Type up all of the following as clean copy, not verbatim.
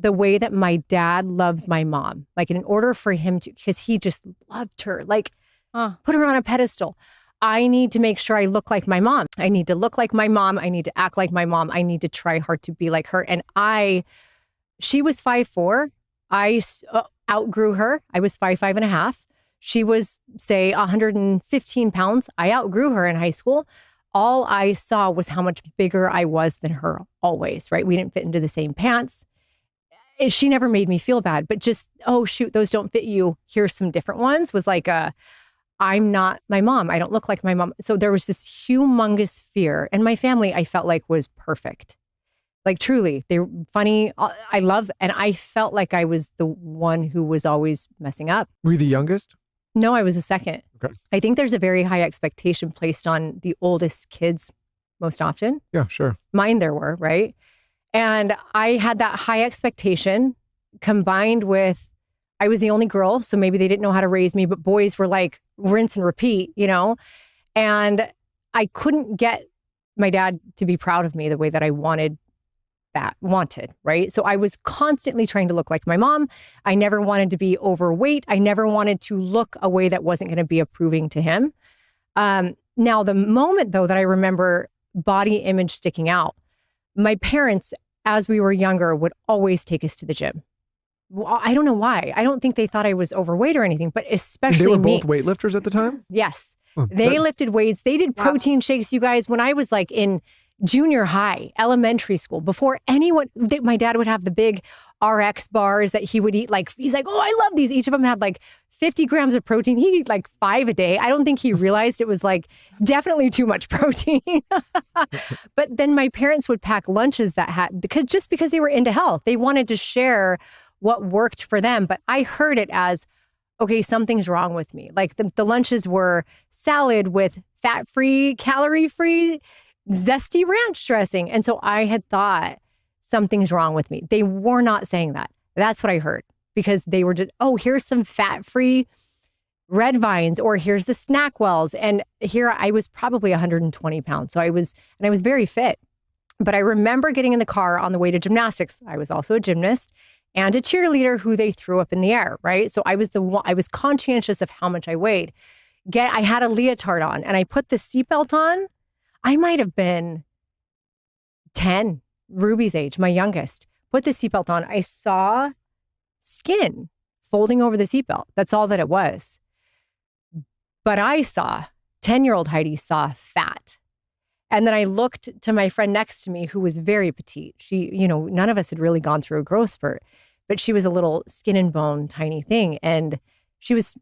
the way that my dad loves my mom. Like in order for him to, because he just loved her, like put her on a pedestal. I need to make sure I look like my mom. I need to look like my mom. I need to act like my mom. I need to try hard to be like her. And she was 5'4". I outgrew her. I was 5'5.5". She was, say, 115 pounds. I outgrew her in high school. All I saw was how much bigger I was than her always, right? We didn't fit into the same pants. She never made me feel bad, but just, oh, shoot, those don't fit you. Here's some different ones was like I'm not my mom. I don't look like my mom. So there was this humongous fear. And my family, I felt like was perfect. Like truly, they were funny. I love, and I felt like I was the one who was always messing up. Were you the youngest? No, I was the second. Okay. I think there's a very high expectation placed on the oldest kids most often. Yeah, sure. Mine there were, right? And I had that high expectation combined with, I was the only girl, so maybe they didn't know how to raise me, but boys were like rinse and repeat, you know? And I couldn't get my dad to be proud of me the way that I wanted, right? So I was constantly trying to look like my mom. I never wanted to be overweight. I never wanted to look a way that wasn't going to be approving to him. Now, the moment, though, that I remember body image sticking out, my parents, as we were younger, would always take us to the gym. Well, I don't know why. I don't think they thought I was overweight or anything, but especially They were me. both weightlifters at the time? Yes. They lifted weights. They did protein shakes, you guys, when I was like in junior high, elementary school, before anyone, my dad would have the big RX bars that he would eat. Like, he's like, oh, I love these. Each of them had like 50 grams of protein. He'd eat like 5 a day. I don't think he realized it was like definitely too much protein. But then my parents would pack lunches that had, because they were into health, they wanted to share what worked for them. But I heard it as, okay, something's wrong with me. Like the lunches were salad with fat-free, calorie-free, zesty ranch dressing. And so I had thought something's wrong with me. They were not saying that. That's what I heard, because they were just, oh, here's some fat-free red vines, or here's the snack wells. And here I was probably 120 pounds. So I was very fit. But I remember getting in the car on the way to gymnastics. I was also a gymnast and a cheerleader who they threw up in the air, right? So I was conscientious of how much I weighed. I had a leotard on and I put the seatbelt on. I might have been 10, Ruby's age, my youngest. Put the seatbelt on. I saw skin folding over the seatbelt. That's all that it was. But 10-year-old Heidi saw fat. And then I looked to my friend next to me who was very petite. She, none of us had really gone through a growth spurt, but she was a little skin and bone, tiny thing. And she was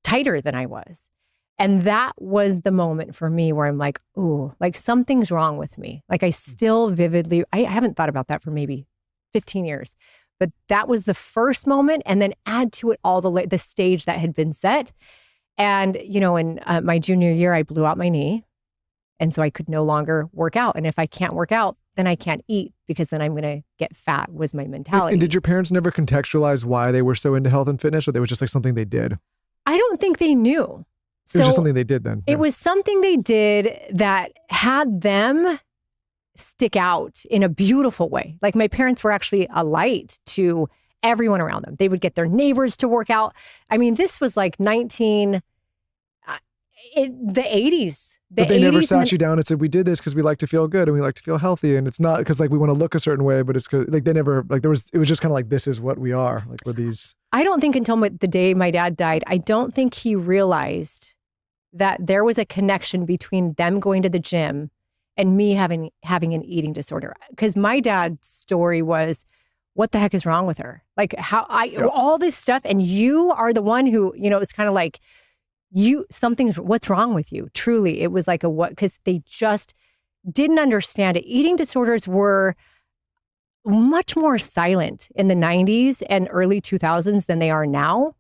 tighter than I was. And that was the moment for me where I'm like, ooh, like something's wrong with me. Like I still vividly, I haven't thought about that for maybe 15 years, but that was the first moment. And then add to it all the stage that had been set. And, in my junior year, I blew out my knee. And so I could no longer work out. And if I can't work out, then I can't eat, because then I'm going to get fat, was my mentality. And did your parents never contextualize why they were so into health and fitness, or they was just like something they did? I don't think they knew. It was just something they did then. It was something they did that had them stick out in a beautiful way. Like my parents were actually a light to everyone around them. They would get their neighbors to work out. I mean, this was like the 80s. But they never sat you down and said, we did this because we like to feel good and we like to feel healthy. And it's not because like we want to look a certain way, but it's because like they never, like it was just kind of like, this is what we are. Like we're these. I don't think until the day my dad died, I don't think he realized that there was a connection between them going to the gym and me having an eating disorder. Because my dad's story was, what the heck is wrong with her? Like all this stuff. And you are the one who, it's kind of like, what's wrong with you? Truly, it was like because they just didn't understand it. Eating disorders were much more silent in the 90s and early 2000s than they are now.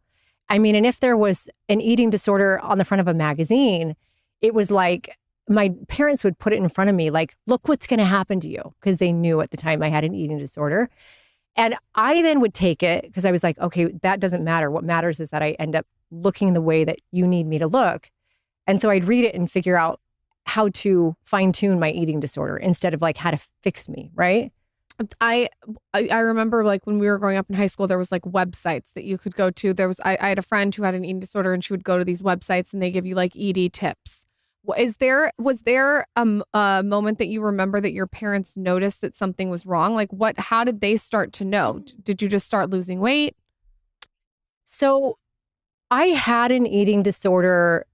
I mean, and if there was an eating disorder on the front of a magazine, it was like my parents would put it in front of me, like, look what's going to happen to you, because they knew at the time I had an eating disorder. And I then would take it because I was like, okay, that doesn't matter. What matters is that I end up looking the way that you need me to look. And so I'd read it and figure out how to fine tune my eating disorder instead of like how to fix me, right? I remember like when we were growing up in high school, there was like websites that you could go to. I had a friend who had an eating disorder, and she would go to these websites and they give you like ED tips. Was there a moment that you remember that your parents noticed that something was wrong? Like how did they start to know? Did you just start losing weight? So I had an eating disorder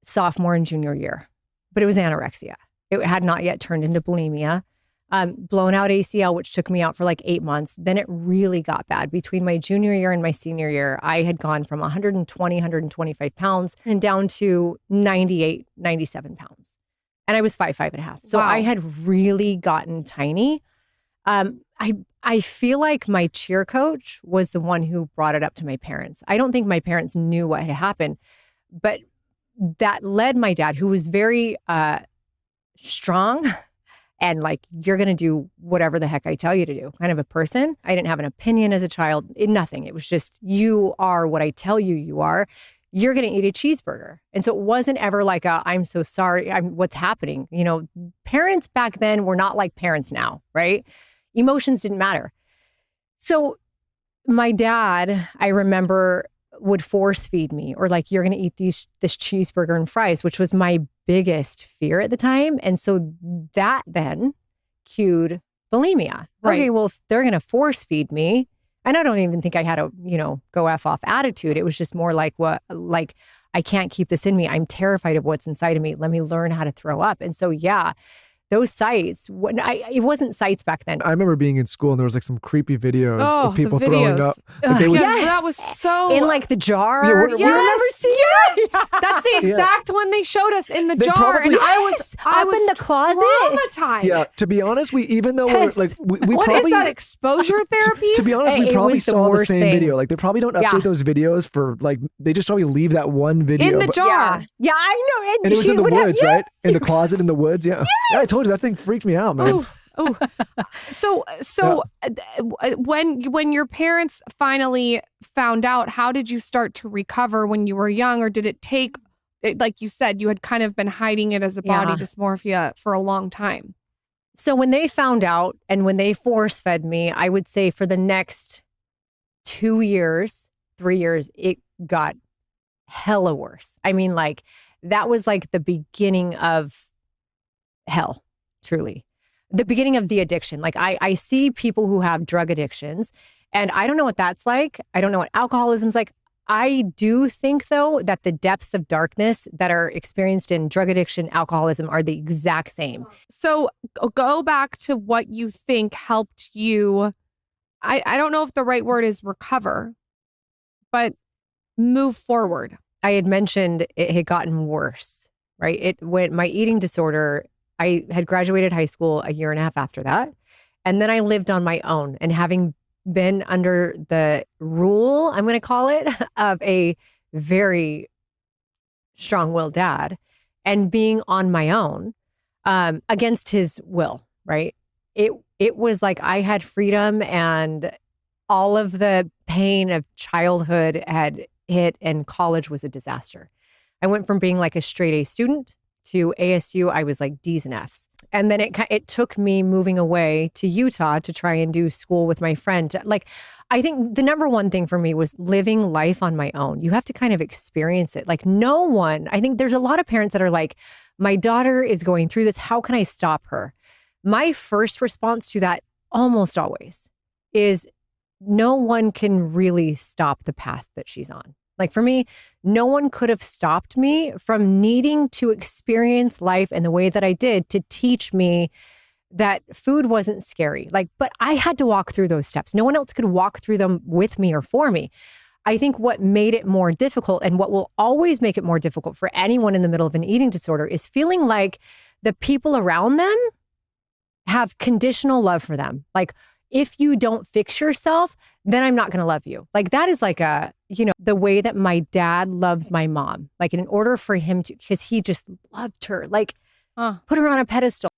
sophomore and junior year, but it was anorexia. It had not yet turned into bulimia. Blown out ACL, which took me out for like 8 months. Then it really got bad. Between my junior year and my senior year, I had gone from 120, 125 pounds and down to 98, 97 pounds. And I was 5'5.5". So Wow. I had really gotten tiny. I feel like my cheer coach was the one who brought it up to my parents. I don't think my parents knew what had happened, but that led my dad, who was very strong and like, you're going to do whatever the heck I tell you to do kind of a person. I didn't have an opinion as a child, nothing. It was just, you are what I tell you you are. You're going to eat a cheeseburger. And so it wasn't ever like I'm so sorry, what's happening? You know, parents back then were not like parents now, right? Emotions didn't matter. So my dad, I remember, would force feed me, or like, you're going to eat this cheeseburger and fries, which was my biggest fear at the time. And so that then cued bulimia. Right. Okay, well, if they're going to force feed me, and I don't even think I had a, go F off attitude. It was just more like, I can't keep this in me. I'm terrified of what's inside of me. Let me learn how to throw up. And so, yeah, those sites, it wasn't sites back then. I remember being in school and there was like some creepy videos of people the throwing videos. up. Like they would, Yeah, that was so... In like the jar. Yeah, Do you remember seeing it? That's the exact one they showed us in the They jar. probably- And I was Up in the closet. traumatized. yeah, to be honest, even though we're like, we What probably... is that, exposure therapy? To be honest, It we probably was the saw the worst same thing. video. Like they probably don't update those videos for like, they just probably leave that one video. In the but- jar. Yeah, I know. And it was she in the would have- woods, right? In the closet in the woods, yeah. Yeah, I told you, that thing freaked me out, man. Oh. So when your parents finally found out, how did you start to recover when you were young? Or did it take, like you said, you had kind of been hiding it as a body dysmorphia for a long time? So when they found out and when they force fed me, I would say for the next 2 years, 3 years, it got hella worse. I mean, like that was like the beginning of hell, truly. The beginning of the addiction. Like I see people who have drug addictions and I don't know what that's like. I don't know what alcoholism's like. I do think though that the depths of darkness that are experienced in drug addiction, alcoholism are the exact same. So go back to what you think helped you. I don't know if the right word is recover, but move forward. I had mentioned it had gotten worse, right? When my eating disorder, I had graduated high school a year and a half after that. And then I lived on my own, and having been under the rule, I'm going to call it, of a very strong-willed dad and being on my own against his will, right? It was like I had freedom and all of the pain of childhood had hit and college was a disaster. I went from being like a straight A student to ASU, I was like D's and F's. And then it took me moving away to Utah to try and do school with my friend. Like, I think the number one thing for me was living life on my own. You have to kind of experience it. Like I think there's a lot of parents that are like, my daughter is going through this. How can I stop her? My first response to that almost always is no one can really stop the path that she's on. Like for me, no one could have stopped me from needing to experience life in the way that I did to teach me that food wasn't scary. But I had to walk through those steps. No one else could walk through them with me or for me. I think what made it more difficult and what will always make it more difficult for anyone in the middle of an eating disorder is feeling like the people around them have conditional love for them. Like, if you don't fix yourself, then I'm not going to love you. Like that is like the way that my dad loves my mom. Like in order for him to, because he just loved her, like put her on a pedestal.